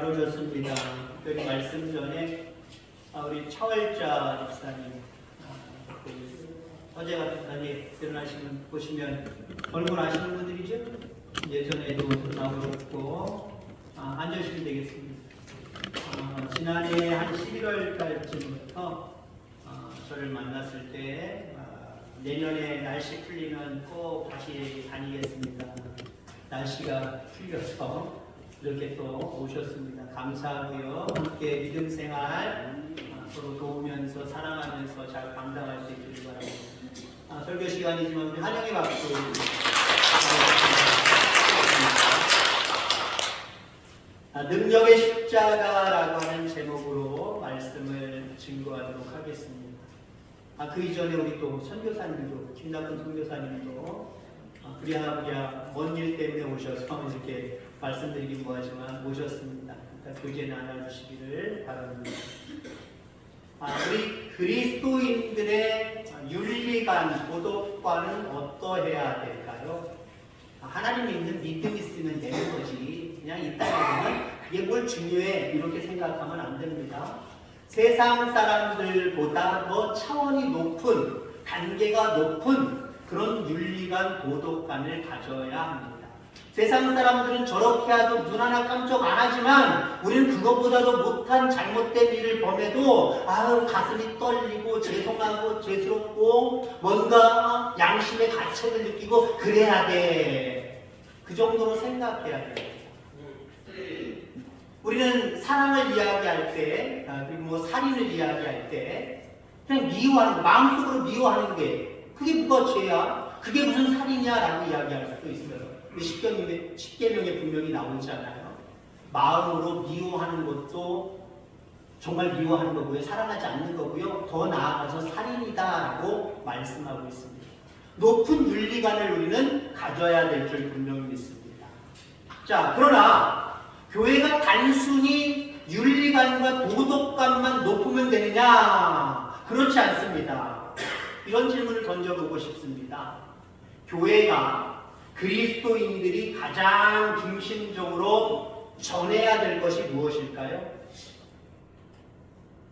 나눠줬습니다. 특별히 말씀 전에 우리 차월자 집사님 어제 같은 날에 일어나시면 보시면 얼굴 아시는 분들이죠? 예전에도 나오셨고 앉으시면 되겠습니다. 지난해 한 11월 달쯤부터 저를 만났을 때 내년에 날씨 풀리면 꼭 다시 다니겠습니다. 날씨가 풀려서 이렇게 또 오셨습니다. 감사하고요. 함께 믿음 생활 서로 도우면서 사랑하면서 잘 감당할 수 있기를 바랍니다. 설교 시간이지만 우리 환영의 박수. 능력의 십자가라고 하는 제목으로 말씀을 증거하도록 하겠습니다. 그 이전에 우리 또 선교사님도 김남근 선교사님도 부랴부랴 먼 일 때문에 오셔서 이렇게 말씀드리긴 뭐하지만 오셨습니다. 그러니까 교제 나눠주시기를 바랍니다. 우리 그리스도인들의 윤리관, 도덕관은 어떠해야 될까요? 하나님 믿는 믿음 있으면 되는 거지. 그냥 이 땅에 보면 그게 뭘 중요해 이렇게 생각하면 안 됩니다. 세상 사람들보다 더 차원이 높은, 단계가 높은 그런 윤리관, 도덕관을 가져야 합니다. 세상 사람들은 저렇게 해도 눈 하나 깜짝 안 하지만 우리는 그것보다도 못한 잘못된 일을 범해도 가슴이 떨리고 죄송하고 죄스럽고 뭔가 양심의 가책을 느끼고 그래야 돼. 그 정도로 생각해야 돼요. 우리는 사랑을 이야기할 때 그리고 뭐 살인을 이야기할 때 그냥 미워하는 거, 마음속으로 미워하는 게 그게 뭐가 죄야? 그게 무슨 살인이야라고 이야기할 수도 있어요. 십계명에 분명히 나오잖아요. 마음으로 미워하는 것도 정말 미워하는 거고요. 사랑하지 않는 거고요. 더 나아가서 살인이다라고 말씀하고 있습니다. 높은 윤리관을 우리는 가져야 될 줄 분명히 믿습니다. 자, 그러나 교회가 단순히 윤리관과 도덕관만 높으면 되느냐? 그렇지 않습니다. 이런 질문을 던져보고 싶습니다. 교회가 그리스도인들이 가장 중심적으로 전해야 될 것이 무엇일까요?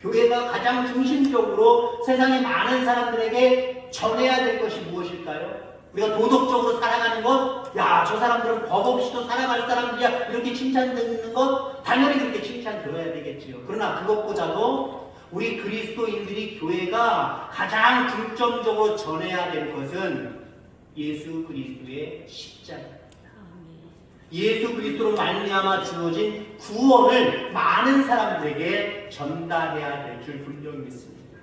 교회가 가장 중심적으로 세상의 많은 사람들에게 전해야 될 것이 무엇일까요? 우리가 도덕적으로 살아가는 것, 야, 저 사람들은 법 없이도 살아갈 사람들이야, 이렇게 칭찬 듣는 것, 당연히 그렇게 칭찬 들어야 되겠지요. 그러나 그것보다도 우리 그리스도인들이 교회가 가장 중점적으로 전해야 될 것은 예수 그리스도의 십자가입니다. 예수 그리스도로 말미암아 주어진 구원을 많은 사람들에게 전달해야 될 줄 분명히 믿습니다.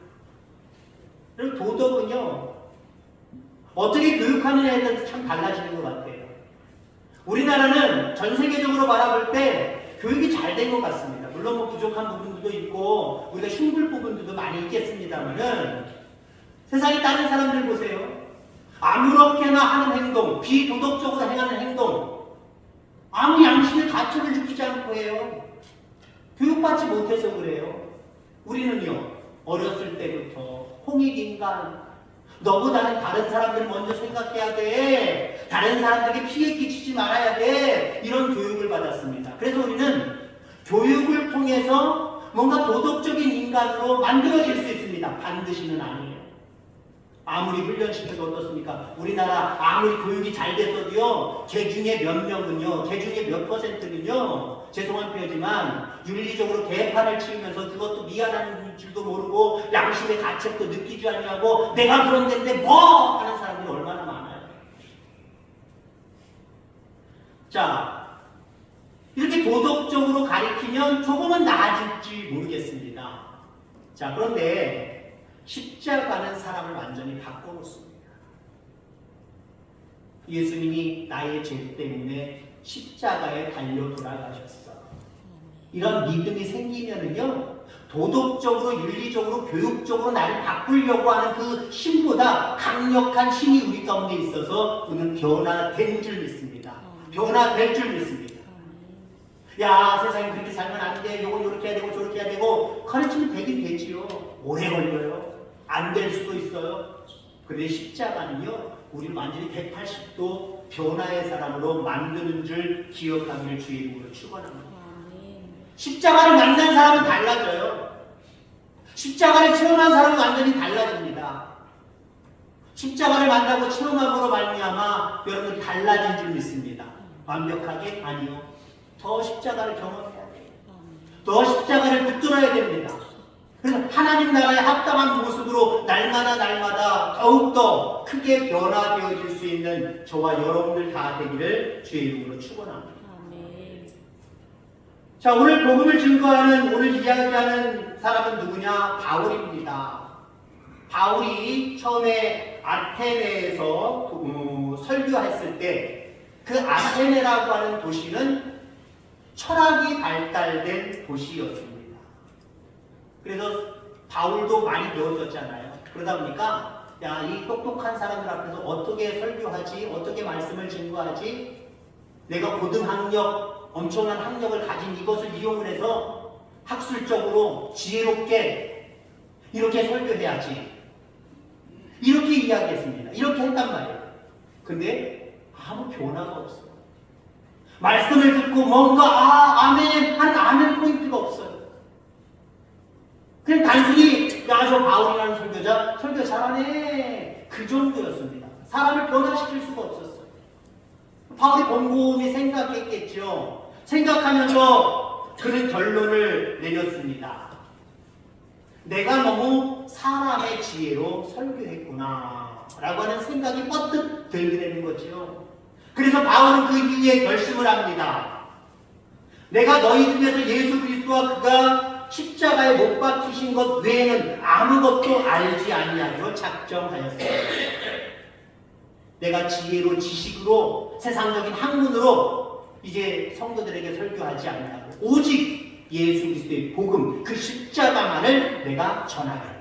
그리고 도덕은요, 어떻게 교육하느냐에 따라서 참 달라지는 것 같아요. 우리나라는 전 세계적으로 바라볼 때 교육이 잘 된 것 같습니다. 물론 뭐 부족한 부분들도 있고 우리가 힘들 부분들도 많이 있겠습니다만은 세상에 다른 사람들 보세요. 아무렇게나 하는 행동, 비도덕적으로 행하는 행동, 아무 양심의 가책을 느끼지 않고 해요. 교육받지 못해서 그래요. 우리는요, 어렸을 때부터 홍익인간, 너보다는 다른 사람들 먼저 생각해야 돼, 다른 사람들에게 피해 끼치지 말아야 돼, 이런 교육을 받았습니다. 그래서 우리는 교육을 통해서 뭔가 도덕적인 인간으로 만들어질 수 있습니다. 반드시는 아니에요. 아무리 훈련시켜도 어떻습니까? 우리나라 아무리 교육이 잘 됐어도요, 개 중에 몇 명은요, 개 중에 몇 퍼센트는요, 죄송한 표현이지만 윤리적으로 개판을 치우면서 그것도 미안한 줄도 모르고 양심의 가책도 느끼지 않냐고 내가 그런 데인데 뭐 하는 사람들이 얼마나 많아요. 자, 이렇게 도덕적으로 가리키면 조금은 나아질지 모르겠습니다. 자, 그런데 십자가는 사람을 완전히 바꿔놓습니다. 예수님이 나의 죄 때문에 십자가에 달려 돌아가셨어. 이런 믿음이 생기면은요, 도덕적으로, 윤리적으로, 교육적으로 나를 바꾸려고 하는 그 힘보다 강력한 힘이 우리 가운데 있어서 우리는 변화된 줄 믿습니다. 변화될 줄 믿습니다. 야, 세상에 그렇게 살면 안 돼. 요건 이렇게 해야 되고 저렇게 해야 되고 가르치면 되긴 되지요. 오래 걸려요. 안 될 수도 있어요. 그런데 십자가는요, 우리를 완전히 180도 변화의 사람으로 만드는 줄 기억하기를 주의 이름으로 축원합니다. 십자가를 만난 사람은 달라져요. 십자가를 체험한 사람은 완전히 달라집니다. 십자가를 만나고 체험함으로 말미암아 여러분 달라진 줄 믿습니다. 완벽하게? 아니요. 더 십자가를 경험해야 돼요. 더 십자가를 붙들어야 됩니다. 그래서 하나님 나라에 합당한 모습으로 날마다 더욱더 크게 변화되어질 수 있는 저와 여러분들 다 되기를 주의 이름으로 축원합니다. 자, 오늘 복음을 증거하는, 오늘 이야기하는 사람은 누구냐? 바울입니다. 바울이 처음에 아테네에서 설교했을 때 그 아테네라고 하는 도시는 철학이 발달된 도시였습니다. 그래서 바울도 많이 배웠었잖아요. 그러다 보니까 야, 이 똑똑한 사람들 앞에서 어떻게 설교하지? 어떻게 말씀을 증거하지? 내가 고등학력, 엄청난 학력을 가진 이것을 이용을 해서 학술적으로 지혜롭게 이렇게 설교해야지. 이렇게 이야기했습니다. 이렇게 했단 말이에요. 근데 아무 변화가 없어요. 말씀을 듣고 뭔가 아멘 하는 아멘 포인트가 없어요. 그냥 단순히 야, 저 바울이라는 설교자 설교 잘하네 그 정도였습니다. 사람을 변화시킬 수가 없었어요. 바울이 곰곰이 생각했겠죠. 생각하면서 그는 결론을 내렸습니다. 내가 너무 사람의 지혜로 설교했구나 라고 하는 생각이 뻗뜩 들게 되는 거죠. 그래서 바울은 그 이후에 결심을 합니다. 내가 너희 중에서 예수 그리스도와 그가 십자가에 못 박히신 것 외에는 아무것도 알지 아니하기로 작정하였어요. 내가 지혜로 지식으로 세상적인 학문으로 이제 성도들에게 설교하지 아니하고 오직 예수 그리스도의 복음 그 십자가만을 내가 전하겠다.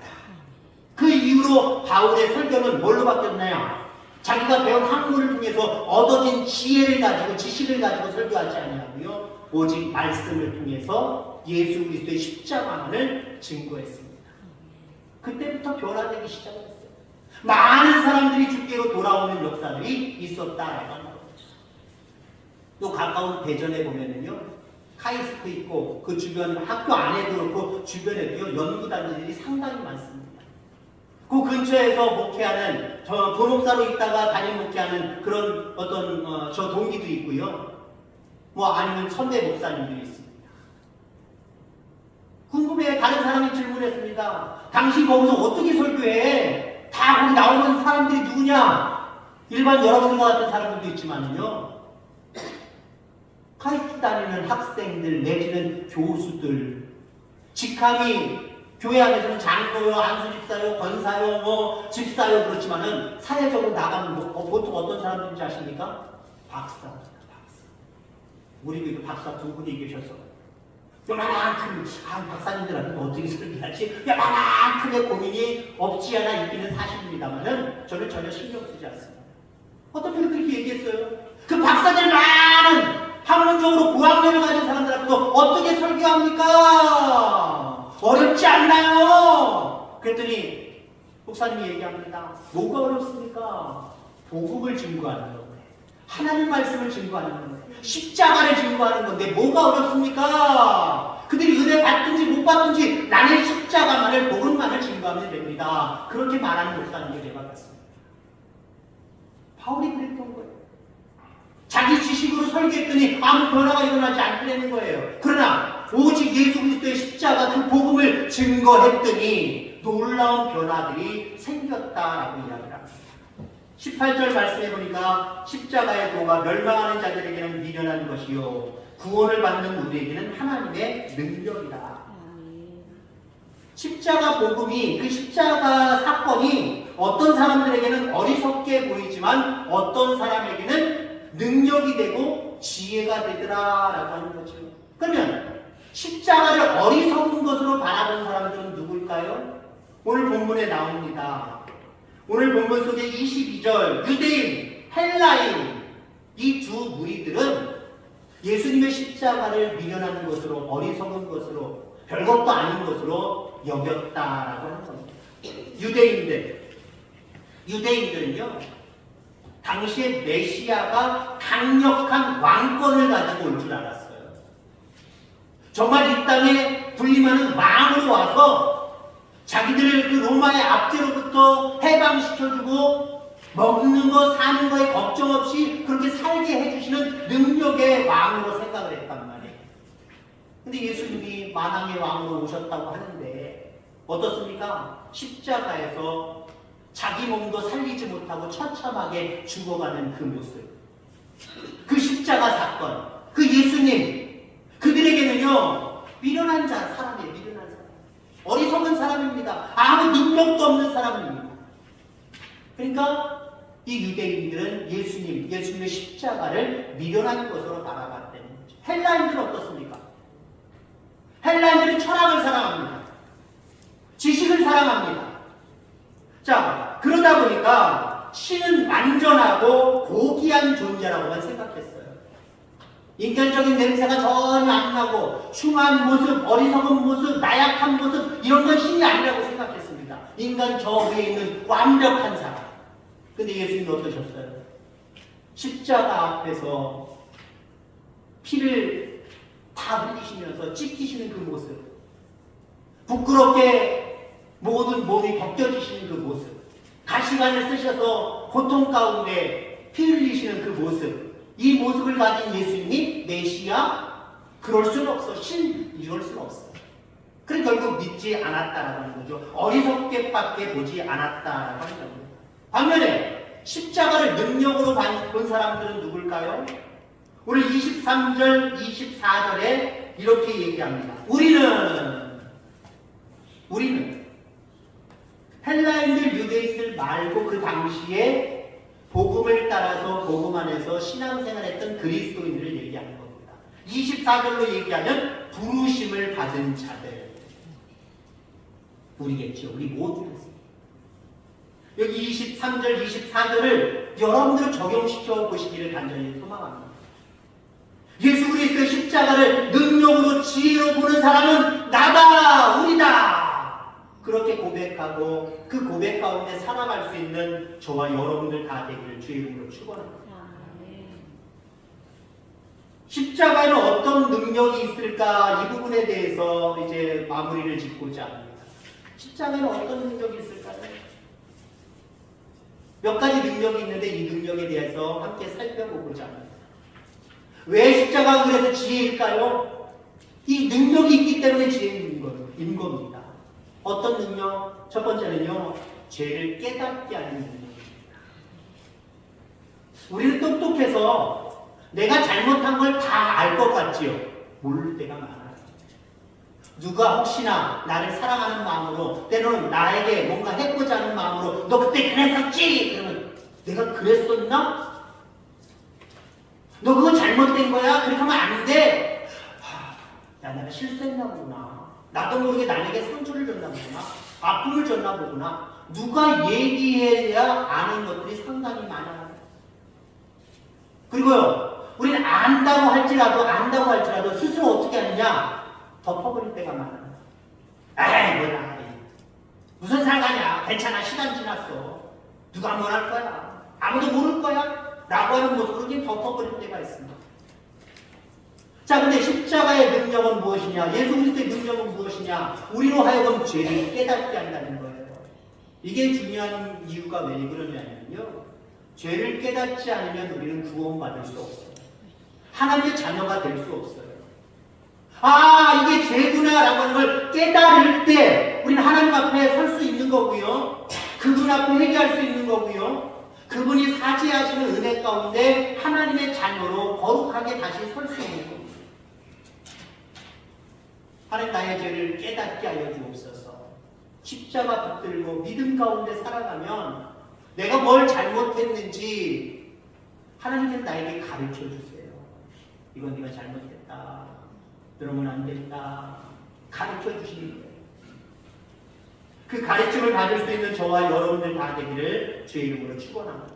그 이후로 바울의 설교는 뭘로 바뀌었나요? 자기가 배운 학문을 통해서 얻어진 지혜를 가지고 지식을 가지고 설교하지 아니하고요. 오직 말씀을 통해서 예수 그리스도의 십자가만을 증거했습니다. 그때부터 변화되기 시작했어요. 많은 사람들이 주께로 돌아오는 역사들이 있었다라고 합니다. 또 가까운 대전에 보면은요, 카이스트 있고 그 주변 학교 안에도 그렇고 주변에도요 연구단지들이 상당히 많습니다. 그 근처에서 목회하는 도목사로 있다가 담임 목회하는 그런 어떤 저 동기도 있고요. 뭐 아니면 선배 목사님도 있습니다. 궁금해. 다른 사람이 질문했습니다. 당신 거기서 어떻게 설교해? 다 거기 나오는 사람들이 누구냐? 일반 여러분과 같은 사람들도 있지만요. 카이스트 다니는 학생들 내지는 교수들, 직함이 교회 안에서는 장로요, 안수집사요, 권사요, 뭐 집사요 그렇지만은 사회적으로 나가면 보통 어떤 사람들인지 아십니까? 박사입니다. 박사. 우리도 이거 박사 두 분이 계셔서 요만한 박사님들한테 어떻게 설교하지? 요만한 크게 고민이 없지 않아 있기는 사실입니다만은 저는 전혀 신경 쓰지 않습니다. 어떤 분이 그렇게 얘기했어요. 그 박사들 많은 학문적으로 고학력을 가진 사람들 앞에서 어떻게 설교합니까? 어렵지 않나요? 그랬더니 목사님이 얘기합니다. 뭐가 어렵습니까? 복음을 증거하는 거예요. 하나님 말씀을 증거하는 거예요. 십자가를 증거하는 건데 뭐가 어렵습니까? 그들이 은혜 받든지 못 받든지 나는 십자가만을 복음만을 증거하면 됩니다. 그렇게 말하는 목사님을 제가 봤습니다. 바울이 그랬던 거예요. 자기 지식으로 설교했더니 아무 변화가 일어나지 않게 거예요. 그러나 오직 예수 그리스도의 십자가 그 복음을 증거했더니 놀라운 변화들이 생겼다라고 이야기를 합니다. 18절 말씀해 보니까 십자가의 도가 멸망하는 자들에게는 미련한 것이요 구원을 받는 우리에게는 하나님의 능력이다. 십자가 복음이 그 십자가 사건이 어떤 사람들에게는 어리석게 보이지만 어떤 사람에게는 능력이 되고 지혜가 되더라라고 하는 거죠. 그러면 십자가를 어리석은 것으로 바라본 사람은 좀 누굴까요? 오늘 본문에 나옵니다. 오늘 본문 속에 22절 유대인, 헬라인 이 두 무리들은 예수님의 십자가를 미련하는 것으로 어리석은 것으로 별것도 아닌 것으로 여겼다라고 하는 겁니다. 유대인들은요 당시에 메시아가 강력한 왕권을 가지고 올 줄 알았어요. 정말 이 땅에 군림하는 왕으로 와서 자기들을 그 로마의 압제로부터 해방시켜주고 먹는 거 사는 거에 걱정 없이 그렇게 살게 해주시는 능력의 왕으로 생각을 했단 말이에요. 근데 예수님이 만왕의 왕으로 오셨다고 하는데 어떻습니까? 십자가에서 자기 몸도 살리지 못하고 처참하게 죽어가는 그 모습, 그 십자가 사건, 그 예수님, 그들에게는요 미련한 사람이에요. 미련한 사람, 어리석은 사람입니다. 아무 능력도 없는 사람입니다. 그러니까 이 유대인들은 예수님의 십자가를 미련한 것으로 바라봤다는 거죠. 헬라인들은 어떻습니까? 헬라인들은 철학을 사랑합니다. 지식을 사랑합니다. 자, 그러다 보니까 신은 완전하고 고귀한 존재라고만 생각했어요. 인간적인 냄새가 전혀 안 나고 흉한 모습, 어리석은 모습, 나약한 모습, 이런 건 신이 아니라고 생각했습니다. 인간 저 위에 있는 완벽한 사람. 근데 예수님이 어떠셨어요? 십자가 앞에서 피를 다 흘리시면서 찢기시는 그 모습, 부끄럽게 모든 몸이 벗겨지시는 그 모습, 가시관을 쓰셔서 고통 가운데 피 흘리시는 그 모습, 이 모습을 가진 예수님이 메시아? 그럴 수는 없어. 신? 이럴 수는 없어. 그래서 결국 믿지 않았다라고 하는 거죠. 어리석게밖에 보지 않았다라고 하는 겁니다. 반면에 십자가를 능력으로 본 사람들은 누굴까요? 오늘 23절, 24절에 이렇게 얘기합니다. 우리는 헬라인들, 유대인들 말고 그 당시에 복음을 따라서 복음 안에서 신앙생활했던 그리스도인들을 얘기하는 겁니다. 24절로 얘기하면 부르심을 받은 자들. 우리겠죠. 우리 모두겠습니다. 여기 23절, 24절을 여러분들 적용시켜 보시기를 간절히 소망합니다. 예수 그리스도의 십자가를 능력으로 지혜로 보는 사람은 나다, 우리다. 그렇게 고백하고 그 고백 가운데 살아갈 수 있는 저와 여러분들 다 되기를 주의 이름으로 축원합니다. 십자가에는 어떤 능력이 있을까? 이 부분에 대해서 이제 마무리를 짓고자 합니다. 십자가에는 어떤 능력이 있을까요? 몇 가지 능력이 있는데 이 능력에 대해서 함께 살펴보고자 합니다. 왜 십자가가 그래서 지혜일까요? 이 능력이 있기 때문에 지혜인 겁니다. 어떤 능력? 첫 번째는요, 죄를 깨닫게 하는 능력입니다. 우리는 똑똑해서 내가 잘못한 걸 다 알 것 같지요? 모를 때가 많아요. 누가 혹시나 나를 사랑하는 마음으로, 때로는 나에게 뭔가 해보자 하는 마음으로 너 그때 그랬었지? 그러면 내가 그랬었나? 너 그거 잘못된 거야? 그렇게 하면 안 돼. 야, 내가 실수했나 보구나. 나도 모르게 남에게 상처를 줬나 보구나. 아픔을 줬나 보구나. 누가 얘기해야 아는 것들이 상당히 많아요. 그리고요, 우리는 안다고 할지라도 스스로 어떻게 하느냐? 덮어버릴 때가 많아요. 에이, 뭐야. 무슨 상관이야. 괜찮아. 시간 지났어. 누가 뭘 할 거야. 아무도 모를 거야. 라고 하는 모습으로 그냥 덮어버릴 때가 있습니다. 자, 근데 십자가의 능력은 무엇이냐? 예수 그리스도의 능력은 무엇이냐? 우리로 하여금 죄를 깨닫게 한다는 거예요. 이게 중요한 이유가 왜 그러냐면요, 죄를 깨닫지 않으면 우리는 구원받을 수 없어요. 하나님의 자녀가 될 수 없어요. 아, 이게 죄구나 라고 하는 걸 깨달을 때 우리는 하나님 앞에 설 수 있는 거고요, 그분 앞에 회개할 수 있는 거고요, 그분이 사지하시는 은혜 가운데 하나님의 자녀로 거룩하게 다시 설 수 있는 겁니다. 하나님, 나의 죄를 깨닫게 하여 주옵소서. 십자가 붙들고 믿음 가운데 살아가면 내가 뭘 잘못했는지 하나님께서 나에게 가르쳐 주세요. 이건 네가 잘못했다. 그러면 안 된다. 가르쳐 주시는 거예요. 그 가르침을 받을 수 있는 저와 여러분들 다 되기를 주의 이름으로 축원합니다.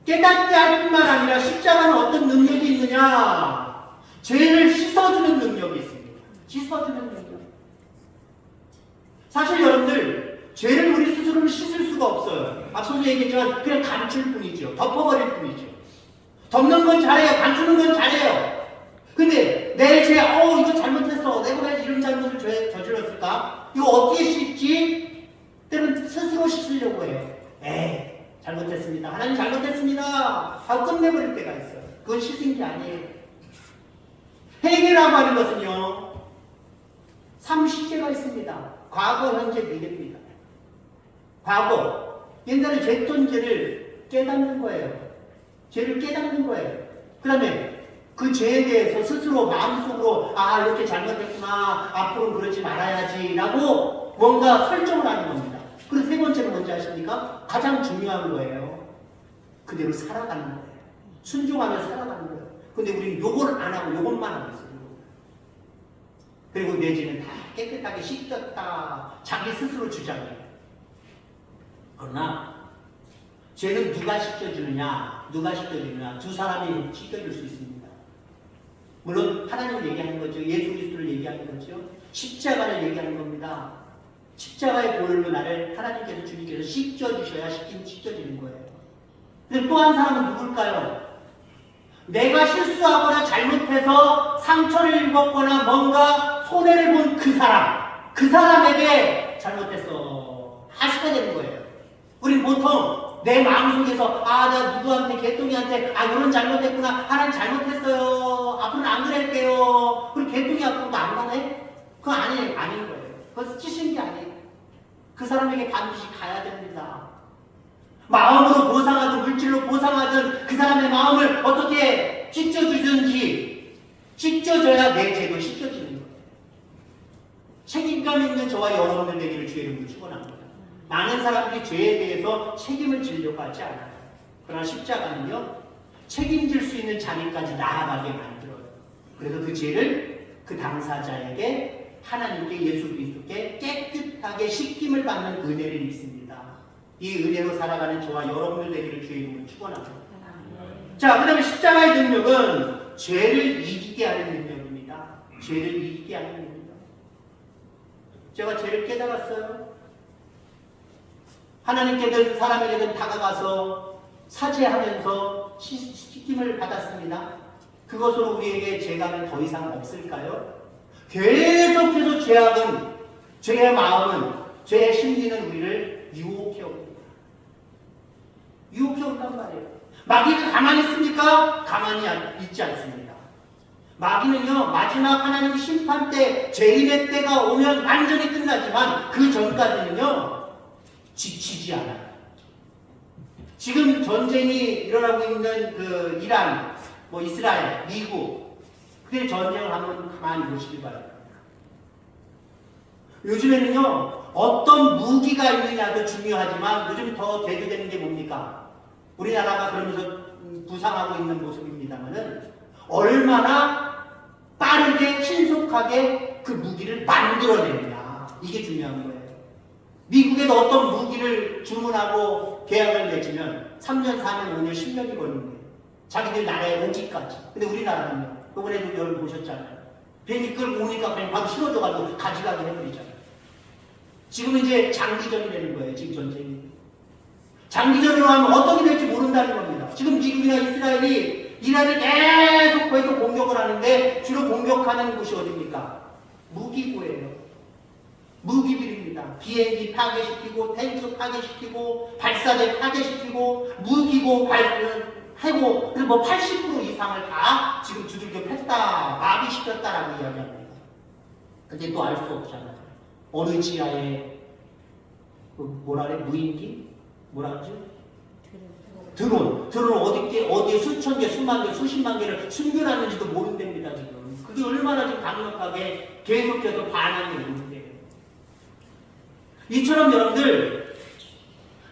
깨닫게 할 뿐만 아니라 십자가는 어떤 능력이 있느냐? 죄를 씻어주는 능력이 있습니다. 씻어주는 능력. 사실 여러분들, 죄를 우리 스스로는 씻을 수가 없어요. 앞서서 얘기했지만 그냥 감출 뿐이죠. 덮어버릴 뿐이죠. 덮는 건 잘해요. 감추는 건 잘해요. 근데 내 죄, 이거 잘못했어. 내가 왜 이런 잘못을 저질렀을까? 이거 어떻게 씻지? 때로는 스스로 씻으려고 해요. 잘못했습니다. 하나님 잘못했습니다. 하고 끝내버릴 때가 있어요. 그건 씻은 게 아니에요. 회개라고 하는 것은요, 3시제가 있습니다. 과거, 현재, 미래입니다. 과거, 옛날에 죄던 죄를 깨닫는 거예요. 죄를 깨닫는 거예요. 그 다음에 그 죄에 대해서 스스로 마음속으로 이렇게 잘못했구나, 앞으로는 그러지 말아야지 라고 뭔가 설정을 하는 겁니다. 그리고 세 번째는 뭔지 아십니까? 가장 중요한 거예요. 그대로 살아가는 거예요. 순종하며 살아가는 거예요. 근데 우리는 요걸 안 하고 요것만 하고 있어요. 그리고 내 죄는 다 깨끗하게 씻겼다. 자기 스스로 주장해요. 그러나 죄는 누가 씻겨주느냐, 두 사람이 씻겨줄 수 있습니다. 물론 하나님을 얘기하는 거죠. 예수 그리스도를 얘기하는 거죠. 십자가를 얘기하는 겁니다. 십자가의 보혈로 나를 하나님께서 주님께서 씻겨주셔야 씻겨지는 거예요. 근데 또 한 사람은 누굴까요? 내가 실수하거나 잘못해서 상처를 입었거나 뭔가 손해를 본 그 사람에게 잘못했어 하시게 되는 거예요. 우린 보통 내 마음속에서 내가 누구한테, 개똥이한테 이런 잘못했구나, 하나님 잘못했어요, 앞으로는 안 그럴게요. 그리고 개똥이 앞으로도 안 가네? 그건 아닌 거예요. 그건 찢은 게 아니에요. 그 사람에게 반드시 가야 됩니다. 마음으로 보상하든 물질로 보상하든 그 사람의 마음을 어떻게 찢어주든지 찢어져야 내 죄도 씻겨지는 거예요. 책임감 있는 저와 여러분들 되기를 주의 이름으로 축원합니다. 많은 사람들이 죄에 대해서 책임을 지려고 하지 않아요. 그러나 십자가는요, 책임질 수 있는 자리까지 나아가게 만들어요. 그래서 그 죄를 그 당사자에게 하나님께, 예수 그리스도께 깨끗하게 씻김을 받는 은혜를 입습니다. 이 은혜로 살아가는 저와 여러분들 되기를 주의 이름으로 축원합니다. 자, 그 다음에 십자가의 능력은 죄를 이기게 하는 능력입니다. 죄를 이기게 하는 능력입니다. 제가 죄를 깨달았어요. 하나님께든 사람에게든 다가가서 사죄하면서 씻김을 받았습니다. 그것으로 우리에게 죄감은 더 이상 없을까요? 계속해서 죄의 마음은, 죄의 심리는 우리를 유혹해옵니다. 유혹해온단 말이에요. 마귀가 가만히 있습니까? 가만히 있지 않습니다. 마귀는요, 마지막 하나님 심판 때, 재림의 때가 오면 완전히 끝나지만 그 전까지는요, 지치지 않아요. 지금 전쟁이 일어나고 있는 그 이란, 이스라엘, 미국, 그들의 전쟁을 한번 가만히 보시기 바랍니다. 요즘에는요, 어떤 무기가 있느냐도 중요하지만 요즘 더 대두되는 게 뭡니까? 우리나라가 그러면서 부상하고 있는 모습입니다만은 얼마나 빠르게 신속하게 그 무기를 만들어내느냐, 이게 중요한 거예요. 미국에도 어떤 무기를 주문하고 계약을 맺으면 3년, 4년, 5년, 10년이 걸리는 거예요. 자기들 나라에 오기까지. 근데 우리나라는요, 이번에도 여러분 보셨잖아요. 비행기 끌고 오니까 그냥 바로 실어줘가지고 가져가게 해버리잖아요. 지금 이제 장기전이 되는 거예요. 지금 전쟁이. 장기전으로 하면 어떻게 될지 모른다는 겁니다. 지금 미국이나 이스라엘이 이란을 계속 거기서 공격을 하는데 주로 공격하는 곳이 어디입니까? 무기고예요. 무기들입니다. 비행기 파괴시키고, 탱크 파괴시키고, 발사대 파괴시키고, 무기고, 해고, 그래서 80% 이상을 다 지금 두들겨 팼다, 마비시켰다라고 이야기합니다. 근데 또 알 수 없잖아요. 어느 지하에, 무인기? 뭐라 그러지? 드론 어디에 수천 개, 수만 개, 수십만 개를 숨겨놨는지도 모른답니다, 지금. 그게 얼마나 지금 강력하게 계속해서 반항이 오는데요. 이처럼 여러분들,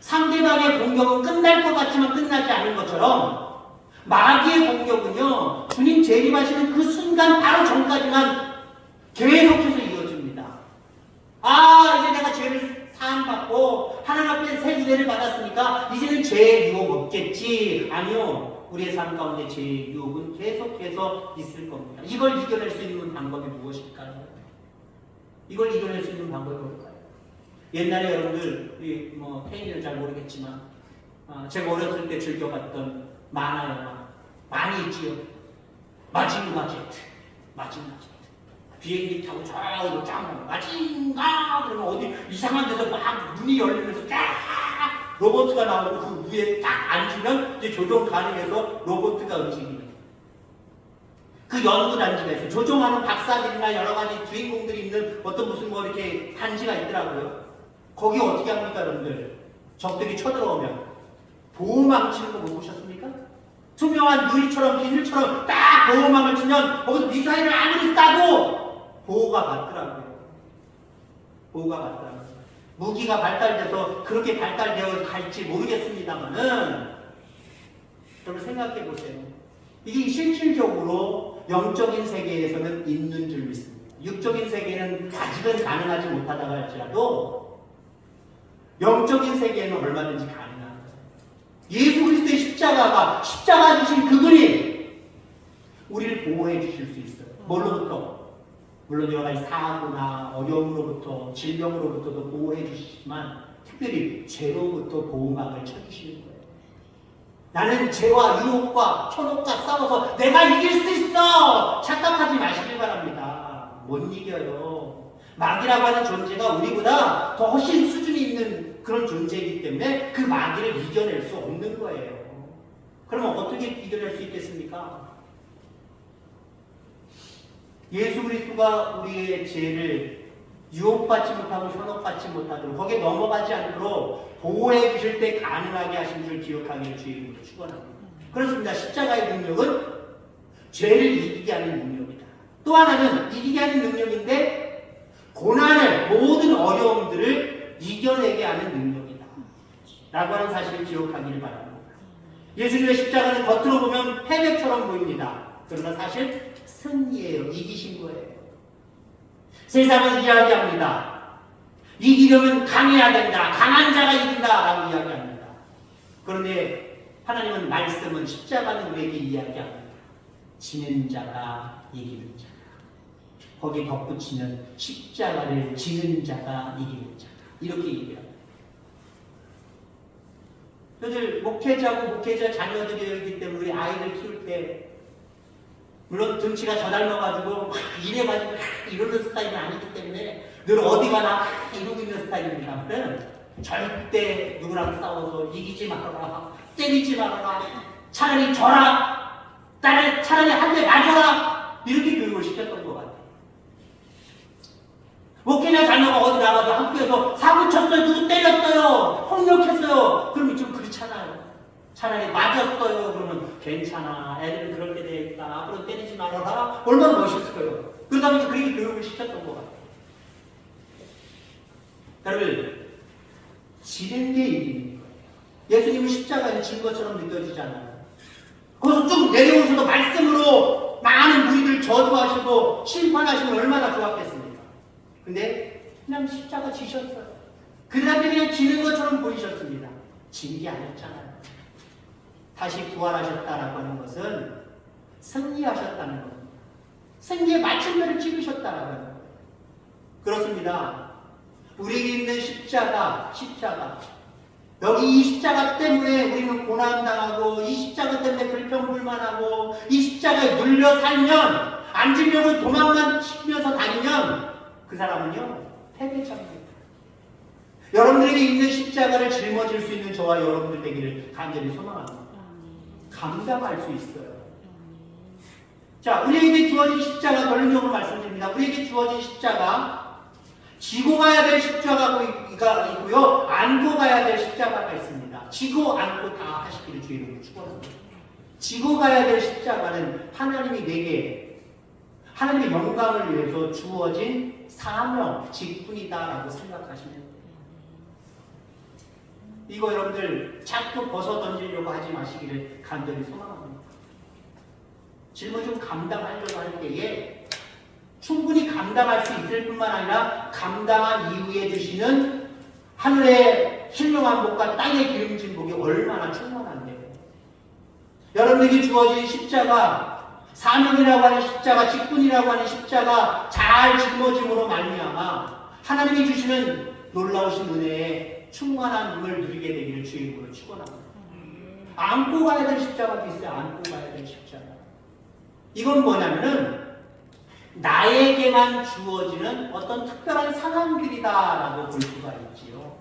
상대방의 공격은 끝날 것 같지만 끝나지 않은 것처럼 마귀의 공격은요, 주님 재림하시는 그 순간 바로 전까지만 계속해서 이어집니다. 이제 내가 죄를 사함받고 하나님 앞에 새 은혜를 받았으니까 이제는 죄의 유혹 없겠지. 아니요. 우리의 삶 가운데 죄의 유혹은 계속해서 있을 겁니다. 이걸 이겨낼 수 있는 방법이 무엇일까요? 이걸 이겨낼 수 있는 방법이 뭘까요? 옛날에 여러분들, 우리 태인이는 잘 모르겠지만, 제가 어렸을 때 즐겨봤던 만화 영화 많이 있지요. 마징가 제트. 비행기 타고 저기로 쫙 마징가 그러면 어디 이상한 데서 막 문이 열리면서 쫙 로봇가 나오고 그 위에 딱 앉으면 이제 조종 가능해서 로봇가 움직이는 그 연구 단지가 있어요. 조종하는 박사들이나 여러 가지 주인공들이 있는 어떤 무슨 뭐 이렇게 단지가 있더라고요. 거기 어떻게 합니까, 여러분들? 적들이 쳐들어오면 보호망 치는 거 못 보셨습니까? 투명한 유리처럼 비닐처럼 딱 보호망을 치면 거기서 미사일을 아무리 쏴도 보호가 받더라고요. 무기가 발달돼서 그렇게 발달되어 갈지 모르겠습니다만은 여러분 생각해 보세요. 이게 실질적으로 영적인 세계에서는 있는 줄 믿습니다. 육적인 세계는 아직은 가능하지 못하다고 할지라도 영적인 세계에는 얼마든지 가능합니다. 예수 그리스도의 십자가 주신 그분이 우리를 보호해 주실 수 있어요. 뭘로부터? 물론 여러 가지 사고나 어려움으로부터 질병으로부터도 보호해 주시지만 특별히 죄로부터 보호막을 쳐주시는 거예요. 나는 죄와 유혹과 현혹과 싸워서 내가 이길 수 있어! 착각하지 마시길 바랍니다. 못 이겨요. 마귀라고 하는 존재가 우리보다 더 훨씬 수준이 있는 그런 존재이기 때문에 그 마귀를 이겨낼 수 없는 거예요. 그러면 어떻게 이겨낼 수 있겠습니까? 예수 그리스도가 우리의 죄를 유혹받지 못하고 현혹받지 못하도록 거기에 넘어가지 않도록 보호해 주실 때 가능하게 하신 줄 기억하기를 주의 이름으로 축원합니다. 그렇습니다. 십자가의 능력은 죄를 이기게 하는 능력이다. 또 하나는 이기게 하는 능력인데 고난을 모든 어려움들을 이겨내게 하는 능력이다. 라고 하는 사실을 기억하기를 바랍니다. 예수님의 십자가는 겉으로 보면 패배처럼 보입니다. 그러나 사실 승리예요. 이기신 거예요. 세상은 이야기합니다. 이기려면 강해야 된다. 강한 자가 이긴다. 라고 이야기합니다. 그런데 하나님은 말씀은 십자가는 우리에게 이야기합니다. 지는 자가 이기는 자가. 거기에 덧붙이면 십자가를 지는 자가 이기는 자가. 이렇게 얘기합니다. 저들 목회자고 목회자 자녀들이기 때문에 우리 아이들 키울 때 물론 등치가 저 닮아가지고 막 이래가지고 막 이러는 스타일이 아니기 때문에 늘 어디 가나 이러고 있는 스타일입니다. 절대 누구랑 싸워서 이기지 말아라, 때리지 말아라, 차라리 져라, 차라리 한 대 맞아라 이렇게 교육을 시켰던 것 같아요. 목회자 자녀가 어디 나가서 학교에서 사고 쳤어요, 누구 때렸어요, 폭력했어요. 그럼 좀 그렇잖아요. 차라리 맞았어요. 그러면 괜찮아. 애들은 그럴 때 되겠다. 앞으로 때리지 말아라. 얼마나 멋있을까요? 그러다 보니까 그렇게 교육을 시켰던 것 같아요. 여러분, 지는 게 이기는 거예요. 예수님은 십자가에 진 것처럼 느껴지잖아요. 거기서 쭉 내려오셔서 말씀으로 많은 무리들 저주하시고 심판하시면 얼마나 좋았겠습니까? 근데 그냥 십자가 지셨어요. 그들한테 그냥 지는 것처럼 보이셨습니다. 진 게 아니었잖아요. 다시 부활하셨다라고 하는 것은 승리하셨다는 겁니다. 승리의 마침표를 찍으셨다라고 하는 거예요. 그렇습니다. 우리에게 있는 십자가. 여기 이 십자가 때문에 우리는 고난당하고 이 십자가 때문에 불평불만하고 이 십자가에 눌려 살면 앉으려고 도망만 치면서 다니면 그 사람은요 패배자입니다. 여러분들에게 있는 십자가를 짊어질 수 있는 저와 여러분들 되기를 간절히 소망합니다. 감당할 수 있어요. 자, 우리에게 주어진 십자가 결론적으로 말씀드립니다. 우리에게 주어진 십자가 지고 가야 될 십자가가 있고요. 안고 가야 될 십자가가 있습니다. 지고 안고 다 하시기를 주의 이름으로 축원합니다. 지고 가야 될 십자가는 하나님이 내게 하나님의 영광을 위해서 주어진 사명, 직분이다라고 생각하시면 돼요. 이거 여러분들 자꾸 벗어 던지려고 하지 마시기를 간절히 소망합니다. 질문 좀 감당하려고 할 때에 충분히 감당할 수 있을 뿐만 아니라 감당한 이후에 주시는 하늘의 힐링한 복과 땅의 기름진 복이 얼마나 충만한데요. 여러분에게 주어진 십자가, 사명이라고 하는 십자가, 직분이라고 하는 십자가 잘 짊어짐으로 말미암아 하나님이 주시는 놀라우신 은혜에 충만한 눈을 누리게 되기를 주의 이름으로 축원합니다. 안고 가야 될 십자가도 있어요. 안고 가야 될 십자가. 이건 뭐냐면은 나에게만 주어지는 어떤 특별한 상황들이다라고 볼 수가 있지요.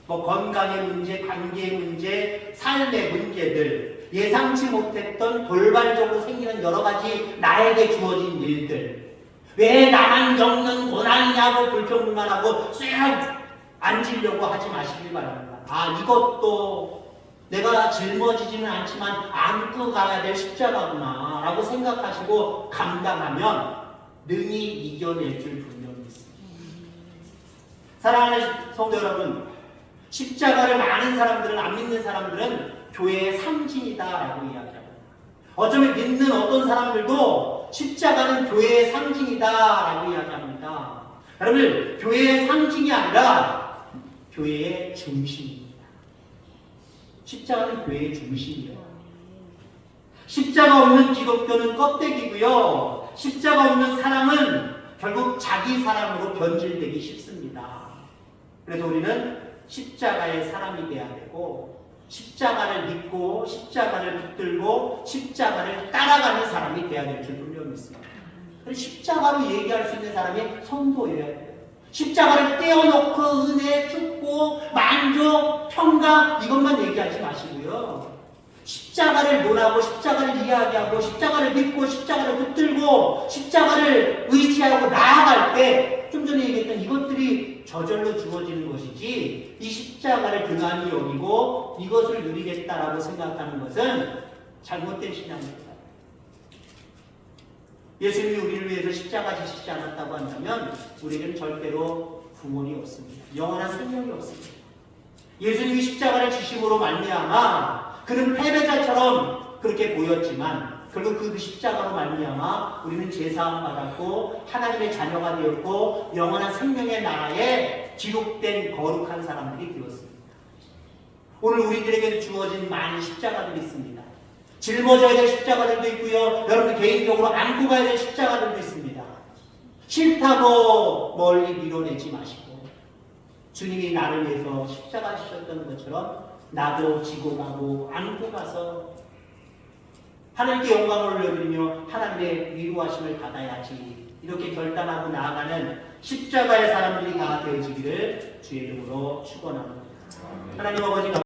뭐 건강의 문제, 관계의 문제, 삶의 문제들, 예상치 못했던 돌발적으로 생기는 여러 가지 나에게 주어진 일들, 왜 나만 겪는 고난이냐고 불평불만하고 쇠 앉으려고 하지 마시길 바랍니다. 아, 이것도 내가 짊어지지는 않지만 안고 가야 될 십자가구나 라고 생각하시고 감당하면 능히 이겨낼 줄 분명히 있습니다. 사랑하는 성도 여러분, 십자가를 많은 사람들은, 안 믿는 사람들은 교회의 상징이다라고 이야기합니다. 어쩌면 믿는 어떤 사람들도 십자가는 교회의 상징이다라고 이야기합니다. 여러분, 교회의 상징이 아니라 교회의 중심입니다. 십자가는 교회의 중심이에요. 십자가 없는 기독교는 껍데기고요. 십자가 없는 사랑은 결국 자기 사랑으로 변질되기 쉽습니다. 그래서 우리는 십자가의 사람이 되어야 되고, 십자가를 믿고 십자가를 붙들고 십자가를 따라가는 사람이 되어야 될 줄 분명히 믿습니다. 십자가로 얘기할 수 있는 사람이 성도여야 돼요. 십자가를 떼어놓고 은혜, 축복, 만족, 평강 이것만 얘기하지 마시고요. 십자가를 논하고 십자가를 이야기하고 십자가를 믿고 십자가를 붙들고 십자가를 의지하고 나아갈 때 좀 전에 얘기했던 이것들이 저절로 주어지는 것이지, 이 십자가를 등한히 여기고 이것을 누리겠다라고 생각하는 것은 잘못된 신앙입니다. 예수님이 우리를 위해서 십자가 지시지 않았다고 한다면 우리는 절대로 구원이 없습니다. 영원한 생명이 없습니다. 예수님이 십자가를 지심으로 말미암아 그는 패배자처럼 그렇게 보였지만 결국 그 십자가로 말미암아 우리는 제사함 받았고 하나님의 자녀가 되었고 영원한 생명의 나라에 기록된 거룩한 사람들이 되었습니다. 오늘 우리들에게 주어진 많은 십자가들이 있습니다. 짊어져야 될 십자가들도 있고요. 여러분 개인적으로 안고 가야 될 십자가들도 있습니다. 싫다고 멀리 밀어내지 마시고, 주님이 나를 위해서 십자가 지셨던 것처럼 나도 지고 가고 안고 가서 하나님께 영광을 올려드리며 하나님의 위로하심을 받아야지, 이렇게 결단하고 나아가는 십자가의 사람들이 다 되어지기를 주의 이름으로 축원합니다. 하나님 아버지